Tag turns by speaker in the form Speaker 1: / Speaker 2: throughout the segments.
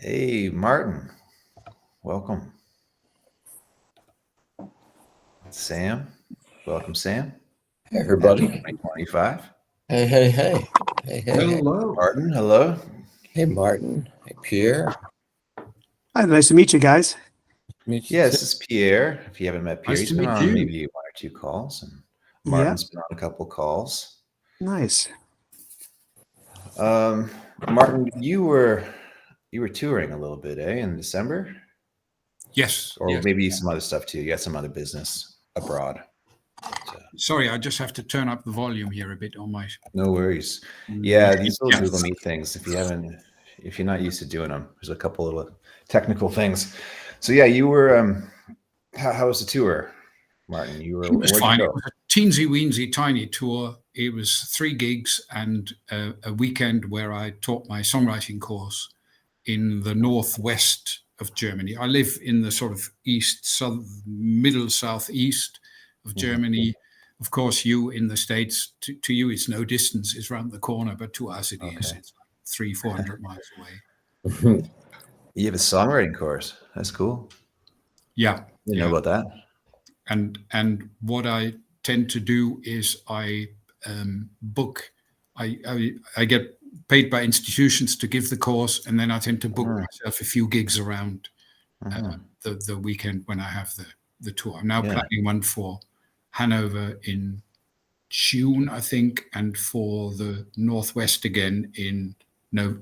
Speaker 1: Hey, Martin. Welcome. Sam. Welcome, Sam.
Speaker 2: Hey, everybody.
Speaker 1: 2025.
Speaker 2: Hey, hey, hey. Hey, hey, hey.
Speaker 3: Hello.
Speaker 1: Martin, hello.
Speaker 2: Hey, Martin. Hey, Pierre.
Speaker 3: Hi, nice to meet you guys.
Speaker 2: Meet you
Speaker 1: Yeah,
Speaker 2: too.
Speaker 1: this is Pierre. If you haven't met Pierre,
Speaker 4: Nice
Speaker 1: he's
Speaker 4: to
Speaker 1: been
Speaker 4: meet
Speaker 1: on
Speaker 4: you.
Speaker 1: maybe one or two calls, and Martin's been on a couple calls.
Speaker 3: Nice.
Speaker 1: Martin, you were touring a little bit, in December,
Speaker 4: Yes.
Speaker 1: or
Speaker 4: yes.
Speaker 1: maybe some other stuff too. You got some other business abroad.
Speaker 4: Sorry, I just have to turn up the volume here a bit on my.
Speaker 1: No worries. Yeah, these little
Speaker 4: Yes.
Speaker 1: Google Meet things. If you're not used to doing them, there's a couple little technical things. So yeah, you were. How was the tour, Martin? You were.
Speaker 4: It was
Speaker 1: Where'd
Speaker 4: fine.
Speaker 1: you
Speaker 4: It
Speaker 1: go?
Speaker 4: was a teensy weensy tiny tour. It was 3 gigs and a weekend where I taught my songwriting course in the northwest of Germany. I live in the sort of middle southeast of Germany. Of course, you in the States, to you, it's no distance. It's around the corner, but to us, it is.
Speaker 1: Okay.
Speaker 4: It's like 300-400 miles away.
Speaker 1: You have a songwriting course. That's cool.
Speaker 4: Yeah.
Speaker 1: Didn't know about that.
Speaker 4: And what I tend to do is I book. I get paid by institutions to give the course, and then I tend to book myself a few gigs around the weekend when I have the tour. I'm now planning one for Hanover in June, I think, and for the Northwest again in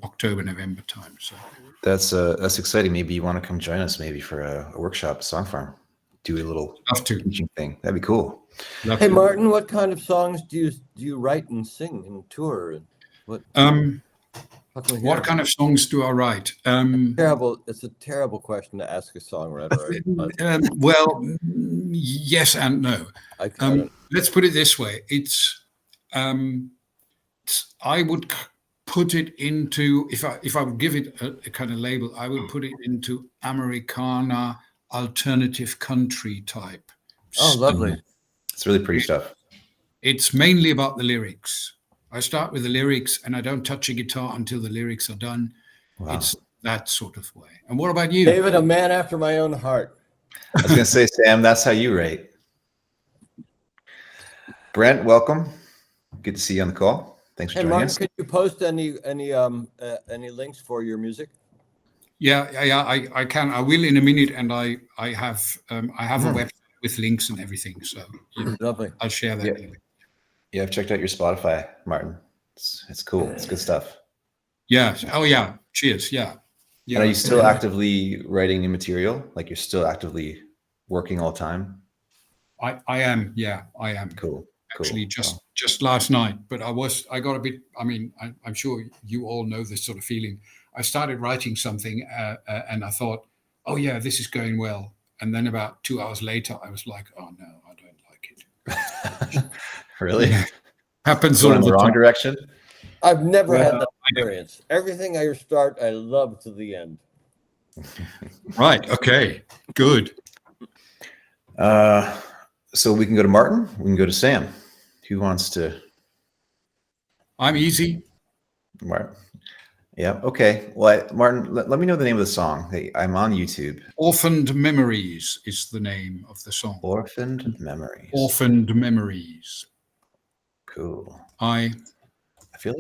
Speaker 4: October, November time. So
Speaker 1: That's exciting. Maybe you want to come join us, maybe for a workshop at Songfarm. Do a little
Speaker 4: love to.
Speaker 1: teaching thing. That'd be cool.
Speaker 2: Hey, Martin, what kind of songs do you write and sing and tour? What
Speaker 4: kind of songs do I write?
Speaker 2: It's a terrible question to ask a songwriter.
Speaker 4: Well, yes and no. Let's put it this way: it's I would put it into, if I would give it a kind of label, I would put it into Americana alternative country type.
Speaker 2: Oh, lovely!
Speaker 1: It's really pretty stuff.
Speaker 4: It's mainly about the lyrics. I start with the lyrics and I don't touch a guitar until the lyrics are done. Wow. It's that sort of way. And what about you?
Speaker 2: David, a man after my own heart.
Speaker 1: I was going to say, Sam, that's how you write. Brent, welcome. Good to see you on the call. Thanks for joining us.
Speaker 2: Could you post any links for your music?
Speaker 4: Yeah, I can. I will in a minute, and I have a website with links and everything. So
Speaker 2: lovely.
Speaker 4: I'll share that.
Speaker 1: Yeah. Yeah, I've checked out your Spotify, Martin. It's cool. It's good stuff.
Speaker 4: Yeah. Oh yeah. Cheers. Yeah.
Speaker 1: And are you still actively writing new material? Like you're still actively working all the time?
Speaker 4: I am. Yeah, I am.
Speaker 1: Cool.
Speaker 4: Actually, just last night, but I got a bit. I mean, I'm sure you all know this sort of feeling. I started writing something, and I thought, oh yeah, this is going well. And then about 2 hours later, I was like, oh no, I don't like it.
Speaker 1: Really?
Speaker 4: Happens
Speaker 1: all
Speaker 4: in
Speaker 1: the wrong direction.
Speaker 2: I've never had that experience. Everything I start, I love to the end.
Speaker 4: Right. Okay. Good.
Speaker 1: So we can go to Martin. We can go to Sam. Who wants to?
Speaker 4: I'm easy.
Speaker 1: Martin. Yeah. Okay. Well, Martin, let me know the name of the song. Hey, I'm on YouTube.
Speaker 4: Orphaned Memories is the name of the song.
Speaker 1: Orphaned Memories.
Speaker 4: Orphaned Memories.
Speaker 1: Cool.
Speaker 4: I
Speaker 1: feel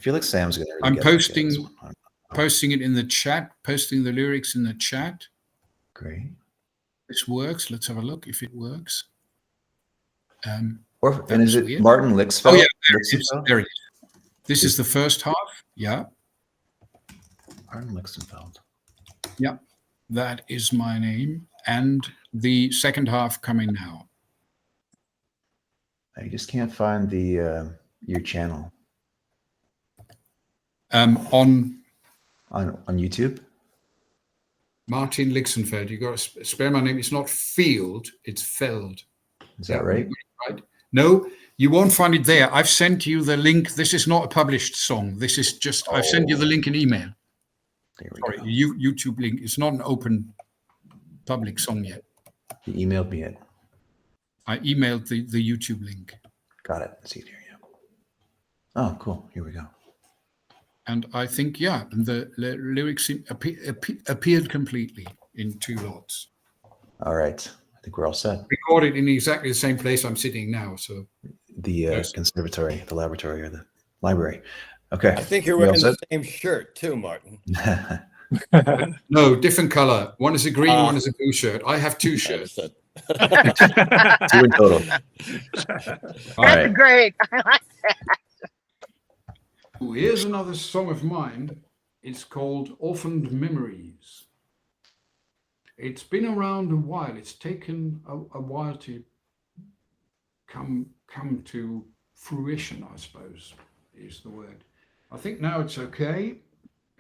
Speaker 1: like Sam's gonna. Really
Speaker 4: I'm posting it in the chat. Posting the lyrics in the chat.
Speaker 1: Great.
Speaker 4: This works. Let's have a look if it works.
Speaker 1: And is it weird. Martin Lixfeld?
Speaker 4: Oh yeah, there it is. This is the first half. Yeah.
Speaker 1: Martin Lixfeld.
Speaker 4: Yeah, that is my name, and the second half coming now.
Speaker 1: I just can't find the your channel.
Speaker 4: On
Speaker 1: YouTube.
Speaker 4: Martin Lixenfeld. You got to spare my name. It's not Field. It's Feld.
Speaker 1: Is that right?
Speaker 4: Right. No, you won't find it there. I've sent you the link. This is not a published song. This is just. I've sent you the link in email.
Speaker 1: There we
Speaker 4: Sorry,
Speaker 1: go.
Speaker 4: YouTube link. It's not an open public song yet.
Speaker 1: You emailed me it.
Speaker 4: I emailed the YouTube link.
Speaker 1: Got it. Let's see here. Yeah. Oh, cool. Here we go.
Speaker 4: And I think, yeah, and the lyrics appeared completely in 2 lots.
Speaker 1: All right. I think we're all set.
Speaker 4: Recorded in exactly the same place I'm sitting now. So
Speaker 1: The
Speaker 4: Yes.
Speaker 1: conservatory, the laboratory, or the library. Okay.
Speaker 2: I think you're
Speaker 1: We all
Speaker 2: wearing the
Speaker 1: set?
Speaker 2: same shirt too, Martin.
Speaker 4: no, different color. One is a green,
Speaker 2: Ah.
Speaker 4: one is a blue shirt. I have 2 shirts.
Speaker 2: Understood.
Speaker 1: 2 in total. All
Speaker 5: That's
Speaker 1: right.
Speaker 5: great. I like
Speaker 4: Ooh, here's another song of mine. It's called Orphaned Memories. It's been around a while. It's taken a while to come to fruition, I suppose, is the word. I think now it's okay.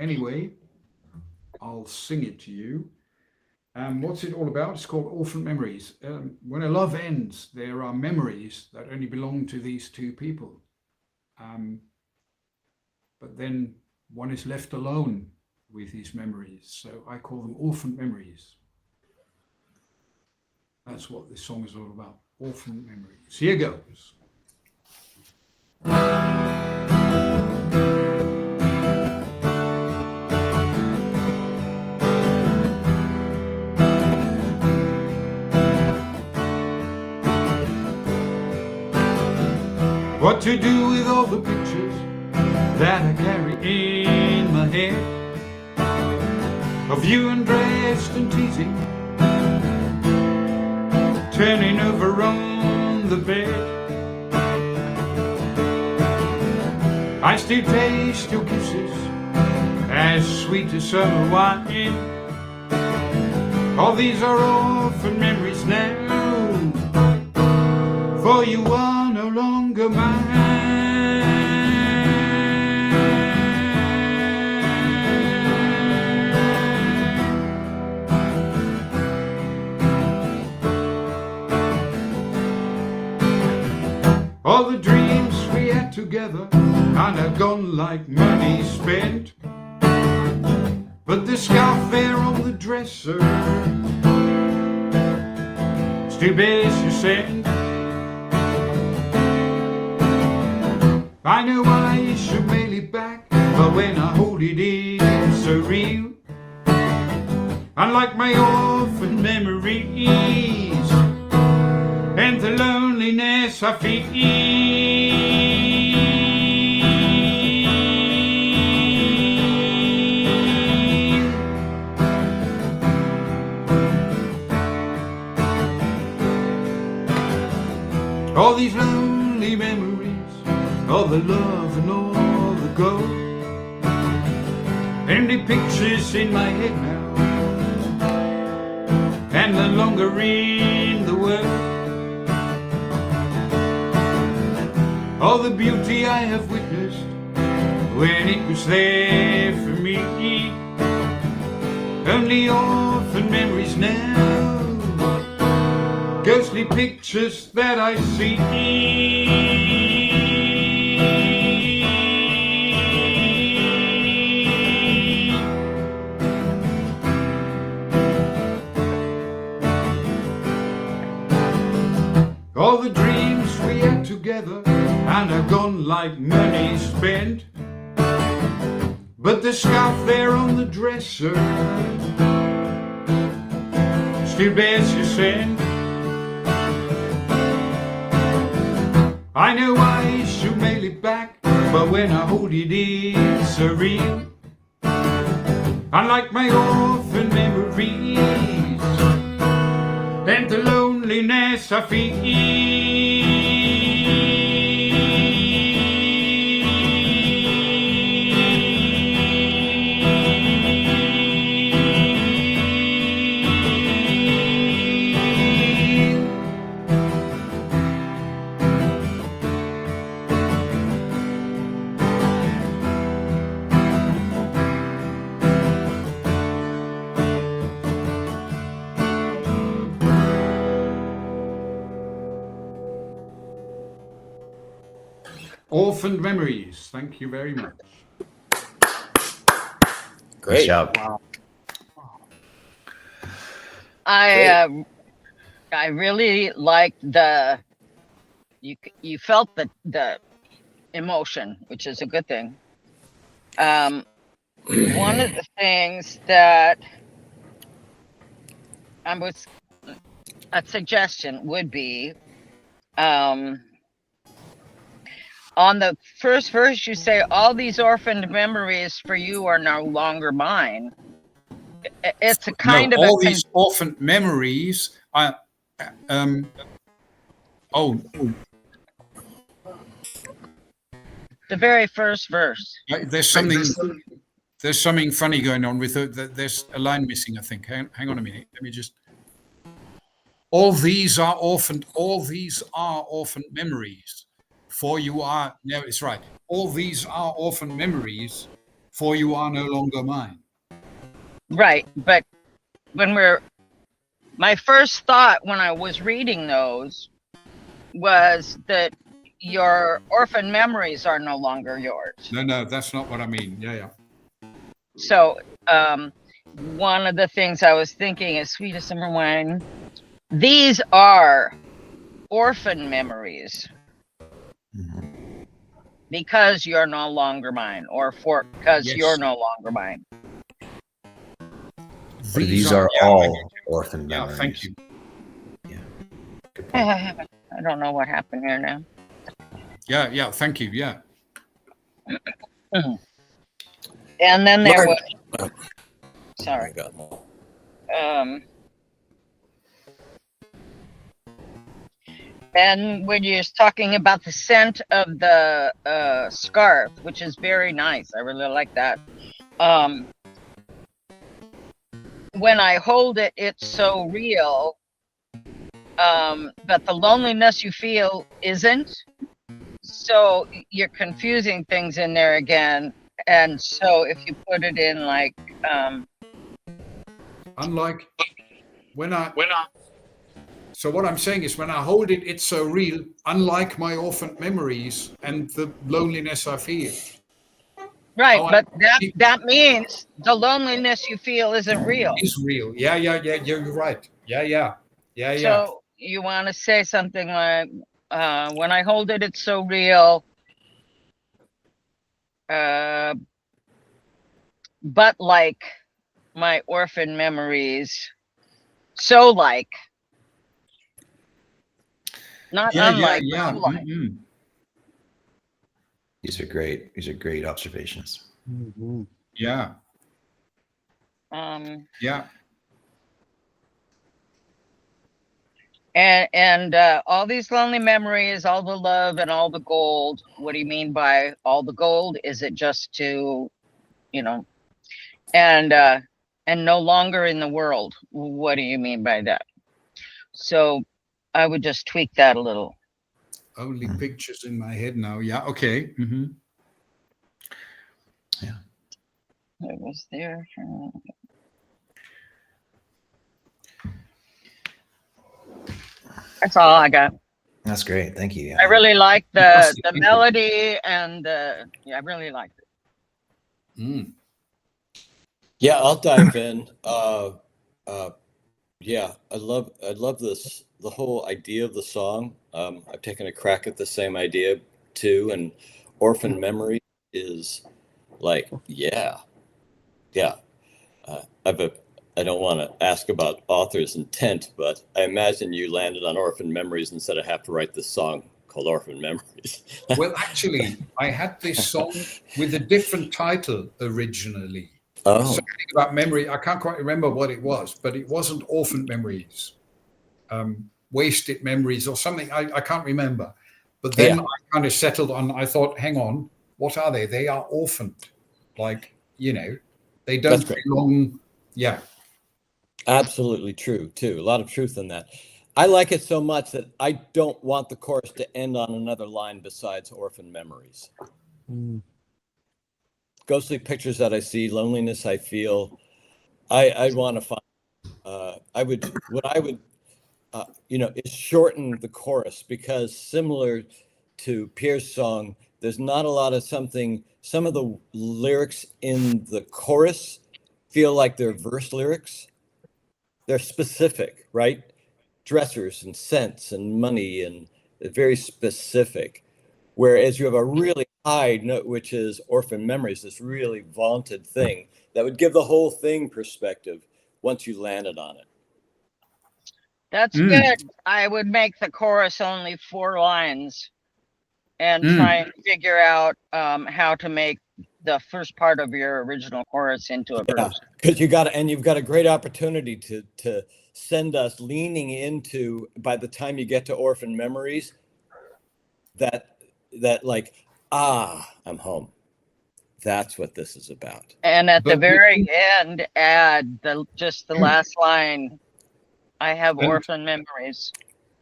Speaker 4: Anyway, I'll sing it to you. What's it all about? It's called Orphaned Memories. When a love ends, there are memories that only belong to these 2 people. But then one is left alone with these memories. So I call them orphaned memories. That's what this song is all about. Orphaned memories. Here goes. What to do with all the pictures that I carry in my head of you undressed and teasing, turning over on the bed. I still taste your kisses as sweet as summer wine. All these are orphaned memories now, for you are no longer mine. All the dreams we had together are now gone like money spent, but the scarf there on the dresser still bears your scent. I know I should mail it back, but when I hold it it's so real. Unlike my orphan memories and the loneliness I feel. All these lonely memories, all the love and all the gold, empty pictures in my head now, and no longer in the world. All the beauty I have witnessed when it was there for me, only orphan memories now, ghostly pictures that I see. All the dreams we had together are now gone like money spent, but the scarf there on the dresser still bears your scent. I know I should mail it back, but when I hold it it's surreal. Unlike my orphan memories and the loneliness I feel. Orphaned Memories. Thank you very much.
Speaker 2: Great.
Speaker 1: Good job.
Speaker 5: I really liked the you felt the emotion, which is a good thing. One of the things that I was a suggestion would be on the first verse you say all these orphaned memories for you are no longer mine. It's a kind of
Speaker 4: all these orphaned memories are
Speaker 5: the very first verse.
Speaker 4: there's something funny going on with there's a line missing, I think. Hang on a minute, let me just. All these are orphaned memories, for you are, no, it's right. All these are orphaned memories, for you are no longer mine.
Speaker 5: Right, but my first thought when I was reading those was that your orphan memories are no longer yours.
Speaker 4: No, that's not what I mean. Yeah.
Speaker 5: So one of the things I was thinking is sweet as summer wine. These are orphan memories because you're no longer mine, or because you're no longer mine.
Speaker 1: These are all orphan memories.
Speaker 4: Yeah, thank you.
Speaker 1: Yeah. Good point.
Speaker 5: I don't know what happened here now.
Speaker 4: Yeah, thank you. Yeah.
Speaker 5: And then there
Speaker 2: Mark.
Speaker 5: was, sorry. And when you're talking about the scent of the scarf, which is very nice, I really like that. When I hold it, it's so real, but the loneliness you feel isn't. So you're confusing things in there again. And so if you put it in like,
Speaker 4: Unlike so what I'm saying is when I hold it, it's so real, unlike my orphaned memories and the loneliness I feel.
Speaker 5: right,
Speaker 4: Oh,
Speaker 5: but that means the loneliness you feel isn't real.
Speaker 4: Is real. Yeah, you're right. Yeah.
Speaker 5: So you want to say something like, when I hold it, it's so real. But like my orphan memories, so like, not unlike, but so like.
Speaker 4: Mm-hmm.
Speaker 1: These are great observations.
Speaker 3: Mm-hmm.
Speaker 4: Yeah. Yeah.
Speaker 5: And all these lonely memories, all the love and all the gold. What do you mean by all the gold? Is it just to, and no longer in the world? What do you mean by that? So I would just tweak that a little.
Speaker 4: Only pictures in my head now. Yeah. Okay. Mm-hmm.
Speaker 1: Yeah.
Speaker 5: It was there. That's all I got.
Speaker 1: That's great. Thank you.
Speaker 5: I really like the melody and I really liked it.
Speaker 4: Mm.
Speaker 2: Yeah, I'll dive in. Yeah, I love this, the whole idea of the song. I've taken a crack at the same idea too, and Orphan Memory is like, yeah. I don't want to ask about author's intent, but I imagine you landed on Orphan Memories instead of have to write this song called Orphan Memories.
Speaker 4: Well, actually, I had this song with a different title originally.
Speaker 2: Oh.
Speaker 4: Something about memory. I can't quite remember what it was, but it wasn't Orphaned Memories, Wasted Memories or something. I can't remember. But then I kind of settled on, I thought, hang on, what are they? They are orphaned. Like, they don't belong. Yeah.
Speaker 2: Absolutely true, too. A lot of truth in that. I like it so much that I don't want the chorus to end on another line besides Orphan Memories. Ghostly pictures that I see, loneliness I feel. I want to find. I would is shorten the chorus, because similar to Pierre's song, there's not a lot of something. Some of the lyrics in the chorus feel like they're verse lyrics. They're specific, right? Dressers and scents and money, and very specific. Whereas you have a really high note, which is Orphaned Memories, this really vaunted thing that would give the whole thing perspective once you landed on it.
Speaker 5: That's good. I would make the chorus only 4 lines and try and figure out how to make the first part of your original chorus into a verse.
Speaker 2: Because you've got a great opportunity to send us leaning into, by the time you get to Orphaned Memories, that like, I'm home. That's what this is about.
Speaker 5: And at the very end, add just the last line. I have orphan memories.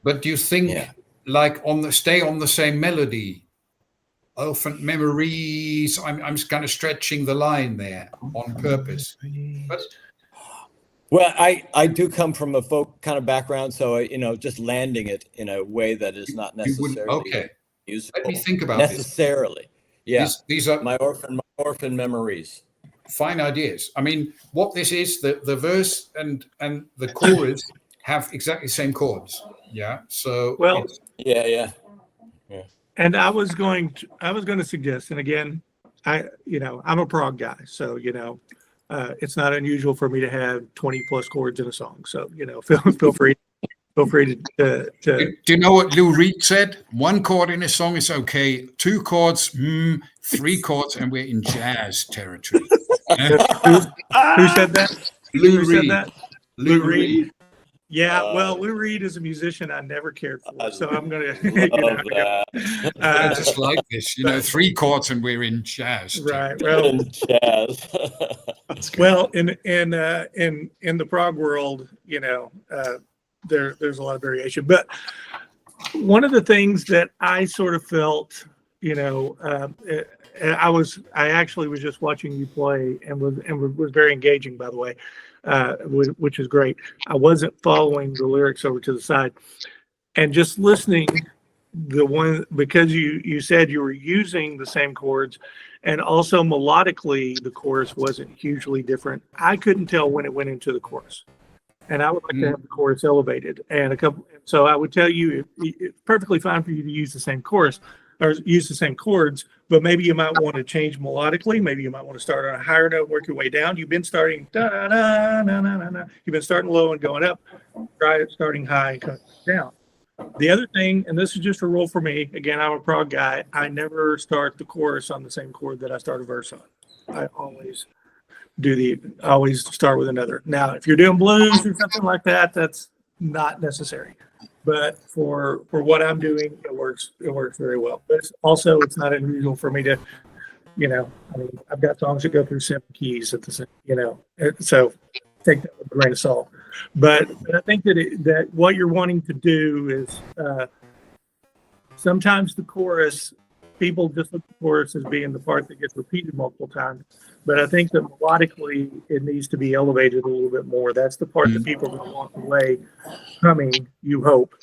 Speaker 4: But do you think, like, stay on the same melody? Orphaned Memories. I'm kind of stretching the line there on purpose. But
Speaker 2: well, I do come from a folk kind of background, so just landing it in a way that is not necessarily musical.
Speaker 4: Let me think about
Speaker 2: necessarily.
Speaker 4: This.
Speaker 2: Yeah,
Speaker 4: these are
Speaker 2: my orphan memories.
Speaker 4: Fine ideas. I mean, what this is, the verse and the chorus have exactly the same chords. Yeah. So
Speaker 3: Well,
Speaker 2: yeah.
Speaker 3: And I was going to suggest, and again, I'm a prog guy, so it's not unusual for me to have 20 plus chords in a song. So feel free to.
Speaker 4: Do you know what Lou Reed said? 1 chord in a song is okay. 2 chords, 3 chords, and we're in jazz territory.
Speaker 3: Who said that?
Speaker 4: Lou
Speaker 3: Who
Speaker 4: Reed.
Speaker 3: said that?
Speaker 4: Lou Reed.
Speaker 3: Yeah, well, Lou Reed is a musician I never cared for, so I'm gonna.
Speaker 2: I
Speaker 4: just like this, 3 chords and we're in jazz.
Speaker 3: Right. Well,
Speaker 2: jazz.
Speaker 3: well, in the prog world, there's a lot of variation, but one of the things that I sort of felt, I actually was just watching you play and was very engaging, by the way. Which is great. I wasn't following the lyrics over to the side, and just listening because you said you were using the same chords, and also melodically the chorus wasn't hugely different. I couldn't tell when it went into the chorus, and I would like to have the chorus elevated. And so I would tell you it's perfectly fine for you to use the same chorus or use the same chords, but maybe you might want to change melodically. Maybe you might want to start on a higher note, work your way down. You've been starting You've been starting low and going up. Try it starting high and coming down. The other thing, and this is just a rule for me, again, I'm a prog guy. I never start the chorus on the same chord that I start a verse on. I always start with another. Now, if you're doing blues or something like that, that's not necessary. But for what I'm doing, it works very well. But it's not unusual for me to, I've got songs that go through 7 keys at the same, so take that with a grain of salt. But I think that what you're wanting to do is sometimes the chorus, people just look at the chorus as being the part that gets repeated multiple times. But I think that melodically it needs to be elevated a little bit more. That's the part that people are going to walk away humming, you hope.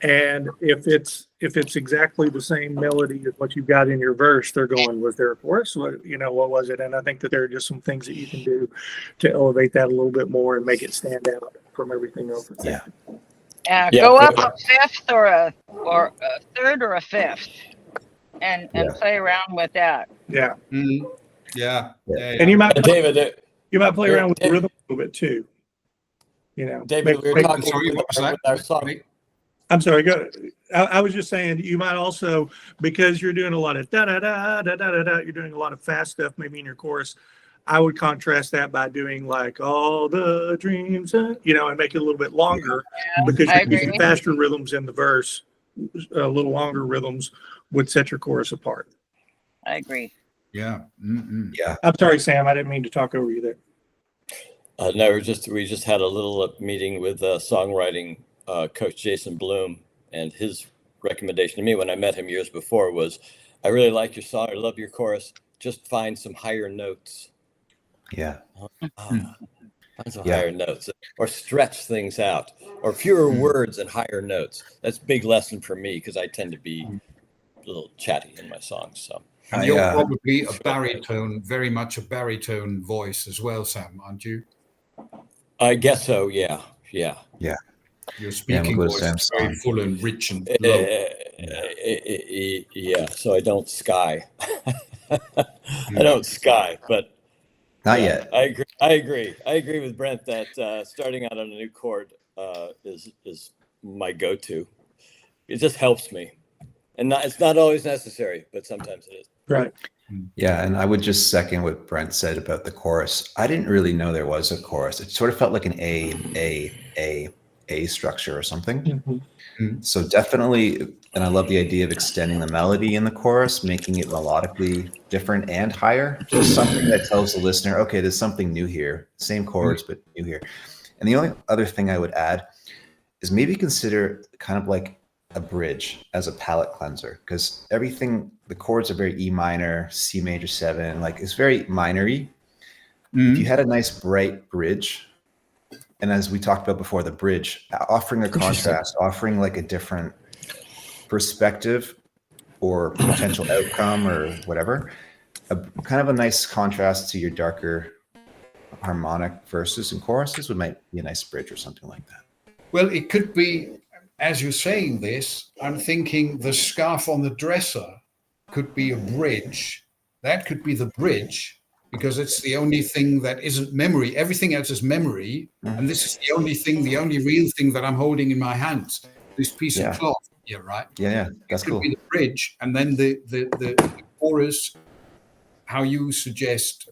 Speaker 3: And if it's exactly the same melody as what you've got in your verse, they're going, was there a chorus? What was it? And I think that there are just some things that you can do to elevate that a little bit more and make it stand out from everything else.
Speaker 5: Go up a fifth or a third or a fifth and play around with that.
Speaker 3: Yeah.
Speaker 4: Mm-hmm. Yeah.
Speaker 3: And you might,
Speaker 2: David,
Speaker 3: play around with the rhythm a little bit too.
Speaker 2: David, we were talking with our song.
Speaker 3: I'm sorry. Go. I was just saying you might also, because you're doing a lot of da da da da da da, you're doing a lot of fast stuff maybe in your chorus. I would contrast that by doing like all the dreams, and make it a little bit longer because you're using faster rhythms in the verse. A little longer rhythms would set your chorus apart.
Speaker 5: I agree.
Speaker 4: Yeah. Mm-mm.
Speaker 1: Yeah.
Speaker 3: I'm sorry, Sam. I didn't mean to talk over you there.
Speaker 2: No, we just had a little meeting with songwriting coach Jason Bloom, and his recommendation to me when I met him years before was, I really like your song. I love your chorus. Just find some higher notes.
Speaker 1: Yeah.
Speaker 2: Find some higher notes, or stretch things out, or fewer words and higher notes. That's a big lesson for me because I tend to be a little chatty in my songs. So.
Speaker 4: And you're probably a baritone, very much a baritone voice as well, Sam, aren't you?
Speaker 2: I guess so. Yeah.
Speaker 4: Your speaking voice is very full and rich and low.
Speaker 2: Yeah, so I don't sky. I don't sky, but
Speaker 1: Not
Speaker 2: yeah,
Speaker 1: yet.
Speaker 2: I agree with Brent that starting out on a new chord is my go-to. It just helps me, and it's not always necessary, but sometimes it is.
Speaker 3: Right.
Speaker 1: Yeah, and I would just second what Brent said about the chorus. I didn't really know there was a chorus. It sort of felt like an A structure or something.
Speaker 3: Mhm.
Speaker 1: So definitely, and I love the idea of extending the melody in the chorus, making it melodically different and higher. Just something that tells the listener, okay, there's something new here. Same chords, but new here. And the only other thing I would add is maybe consider kind of like a bridge as a palette cleanser, because everything, the chords are very E minor, C major 7, like it's very minor-y. If you had a nice bright bridge, and as we talked about before, the bridge offering a contrast, offering like a different perspective or potential outcome or whatever, kind of a nice contrast to your darker harmonic verses and choruses might be a nice bridge or something like that.
Speaker 4: Well, it could be, as you're saying this, I'm thinking the scarf on the dresser could be a bridge. That could be the bridge, because it's the only thing that isn't memory. Everything else is memory. And this is the only thing, the only real thing that I'm holding in my hands, this piece of cloth. Yeah, right.
Speaker 1: Yeah, that's cool.
Speaker 4: It could be the bridge, and then the chorus, how you suggest,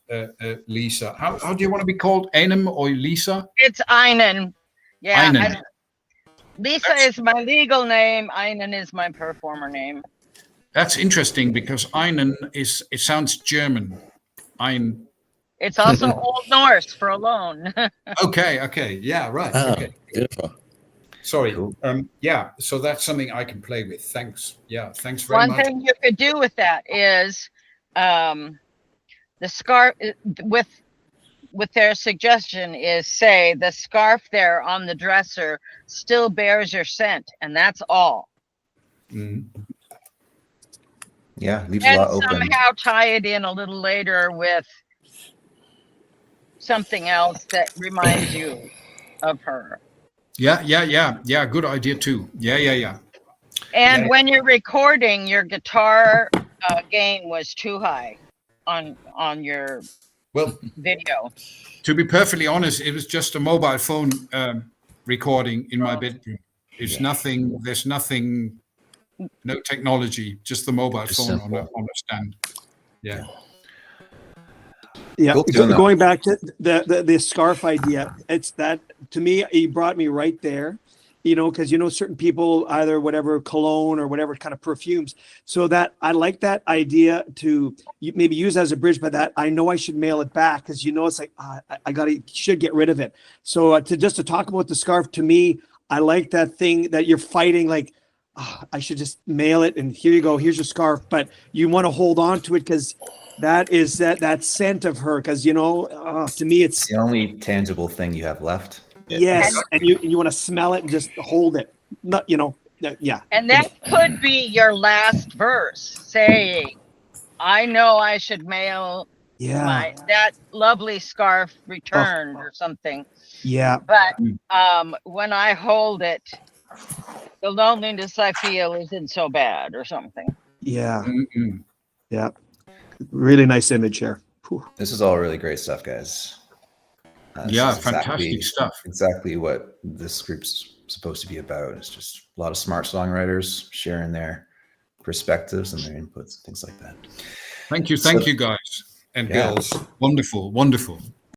Speaker 4: Lisa. How do you want to be called? Einem or Lisa?
Speaker 5: It's Einen. Yeah.
Speaker 4: Einen.
Speaker 5: Lisa is my legal name. Einen is my performer name.
Speaker 4: That's interesting, because Einen it sounds German. Ein.
Speaker 5: It's also Old Norse for alone.
Speaker 4: Okay. Yeah, right.
Speaker 2: Ah,
Speaker 4: Okay.
Speaker 2: beautiful.
Speaker 4: Sorry.
Speaker 1: Cool.
Speaker 4: Yeah, so that's something I can play with. Thanks. Yeah, thanks very much.
Speaker 5: One thing you could do with that is the scarf with their suggestion is say the scarf there on the dresser still bears your scent, and that's all.
Speaker 1: Yeah, leaves a
Speaker 5: And
Speaker 1: lot open.
Speaker 5: somehow tie it in a little later with something else that reminds you of her.
Speaker 4: Yeah. Good idea too. Yeah.
Speaker 5: And when you're recording, your guitar gain was too high on your video.
Speaker 4: To be perfectly honest, it was just a mobile phone recording in my bedroom. It's nothing. There's nothing. No technology. Just the mobile phone on a stand. Yeah.
Speaker 6: Yeah,
Speaker 1: Cool.
Speaker 6: going back to the scarf idea, it's that, to me, he brought me right there, because certain people either whatever cologne or whatever kind of perfumes, so that I like that idea to maybe use as a bridge, but that I know I should mail it back, because it's like I should get rid of it. So to talk about the scarf, to me, I like that thing that you're fighting, like I should just mail it and here you go, here's your scarf, but you want to hold on to it because that is that scent of her, because to me it's
Speaker 1: the only tangible thing you have left.
Speaker 6: Yes, and you want to smell it and just hold it. Not yeah.
Speaker 5: And that could be your last verse, saying, "I know I should mail that lovely scarf returned," or something.
Speaker 6: Yeah.
Speaker 5: But when I hold it, the loneliness I feel isn't so bad, or something.
Speaker 6: Yeah. Yeah. Really nice image here. Whew.
Speaker 1: This is all really great stuff, guys.
Speaker 4: Fantastic stuff.
Speaker 1: Exactly what this group's supposed to be about. It's just a lot of smart songwriters sharing their perspectives and their inputs, things like that.
Speaker 4: Thank you, guys and girls. Wonderful.